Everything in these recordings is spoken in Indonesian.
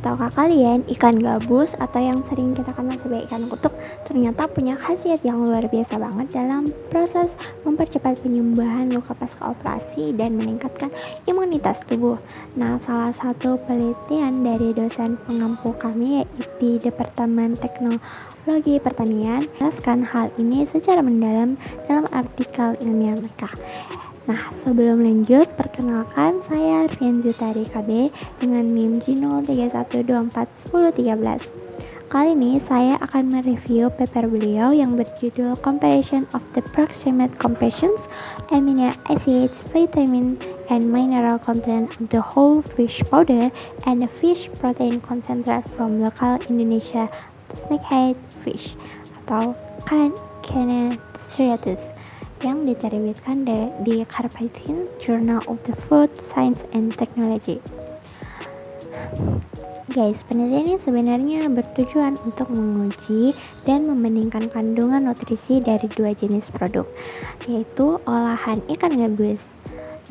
Tahukah kalian, ikan gabus atau yang sering kita kenal sebagai ikan kutuk ternyata punya khasiat yang luar biasa banget dalam proses mempercepat penyembuhan luka pasca operasi dan meningkatkan imunitas tubuh. Nah, salah satu penelitian dari dosen pengampu kami di Departemen Teknologi Pertanian menjelaskan hal ini secara mendalam dalam artikel ilmiah mereka. Nah, sebelum lanjut, perkenalkan saya Rianzuta DKB dengan NIM G031241013. Kali ini saya akan mereview paper beliau yang berjudul Comparison of the Proximate Compressions, Amino Acids, Vitamin and Mineral Content of the Whole Fish Powder and the Fish Protein Concentrate from Local Indonesia Snakehead Fish atau Cana striatus yang diterbitkan di Carpathian Journal of the Food Science and Technology. Guys, penelitian ini sebenarnya bertujuan untuk menguji dan membandingkan kandungan nutrisi dari dua jenis produk, yaitu olahan ikan gabus.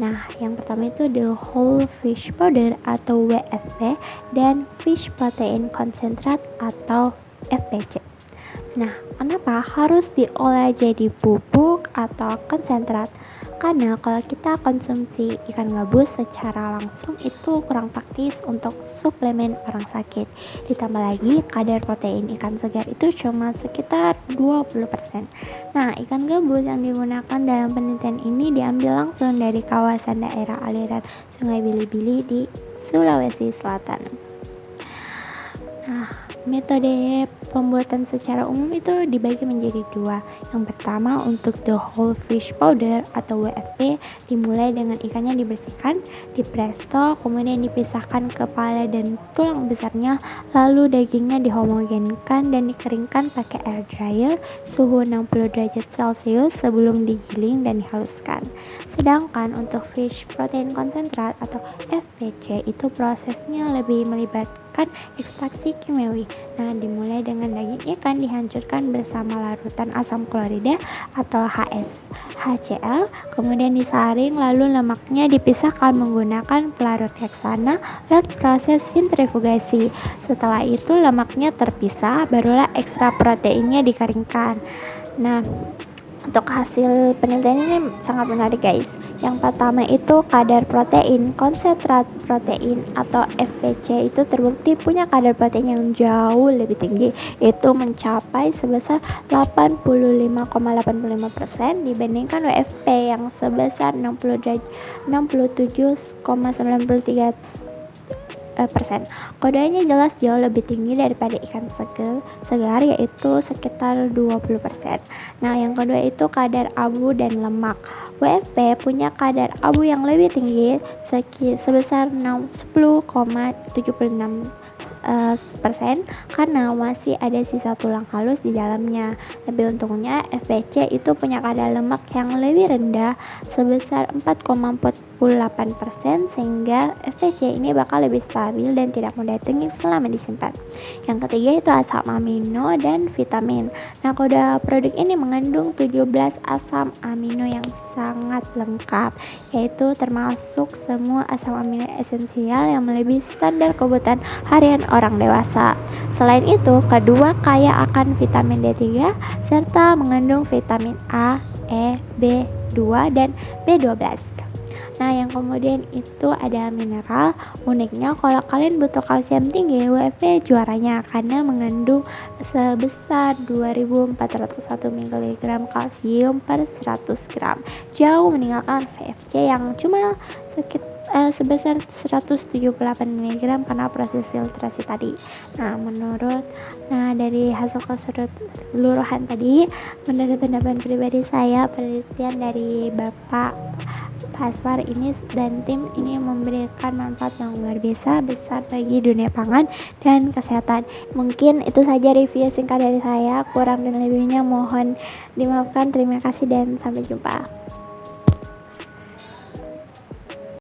Nah, yang pertama itu the whole fish powder atau WFP dan fish protein concentrate atau FPC. Nah, kenapa harus diolah jadi bubuk atau konsentrat? Karena kalau kita konsumsi ikan gabus secara langsung itu kurang praktis untuk suplemen orang sakit. Ditambah lagi kadar protein ikan segar itu cuma sekitar 20%. Nah, ikan gabus yang digunakan dalam penelitian ini diambil langsung dari kawasan daerah aliran Sungai Bili-Bili di Sulawesi Selatan. Nah, metode pembuatan secara umum itu dibagi menjadi dua. Yang pertama untuk the whole fish powder atau WFP, dimulai dengan ikannya dibersihkan, dipresto, kemudian dipisahkan kepala dan tulang besarnya, lalu dagingnya dihomogenkan dan dikeringkan pakai air dryer suhu 60 derajat Celcius sebelum digiling dan dihaluskan. Sedangkan untuk fish protein concentrate atau FPC itu prosesnya lebih melibatkan ekstraksi kimiawi. Nah, dimulai dengan daging ikan dihancurkan bersama larutan asam klorida atau HCl, kemudian disaring lalu lemaknya dipisahkan menggunakan pelarut heksana lewat proses sentrifugasi. Setelah itu lemaknya terpisah, barulah ekstra proteinnya dikeringkan. Nah, untuk hasil penelitian ini sangat menarik guys. Yang pertama itu kadar protein konsentrat protein atau FPC itu terbukti punya kadar protein yang jauh lebih tinggi, yaitu mencapai sebesar 85,85% dibandingkan WFP yang sebesar 67,93%. Kodenya jelas jauh lebih tinggi daripada ikan segar yaitu sekitar 20%. Nah, yang kedua itu kadar abu dan lemak. WFP punya kadar abu yang lebih tinggi sebesar 10,76% karena masih ada sisa tulang halus di dalamnya. Lebih untungnya FPC itu punya kadar lemak yang lebih rendah sebesar 4,48% sehingga FPC ini bakal lebih stabil dan tidak mudah tengik selama disimpan. Yang ketiga itu asam amino dan vitamin. Nah, kode produk ini mengandung 17 asam amino yang sangat lengkap, yaitu termasuk semua asam amino esensial yang melebihi standar kebutuhan harian orang dewasa. Selain itu, kedua kaya akan vitamin D3 serta mengandung vitamin A, E, B2 dan B12. Nah, yang kemudian itu ada mineral. Uniknya kalau kalian butuh kalsium tinggi, WFP juaranya karena mengandung sebesar 2401 mg kalsium per 100 gram. Jauh meninggalkan VFC yang cuma sebesar 178 mg karena proses filtrasi tadi. Nah, dari hasil keseluruhan tadi, menurut pendapat pribadi saya, penelitian dari Bapak Paswar ini dan tim ini memberikan manfaat yang luar biasa besar bagi dunia pangan dan kesehatan. Mungkin itu saja review singkat dari saya, kurang dan lebihnya mohon dimaafkan. Terima kasih dan sampai jumpa.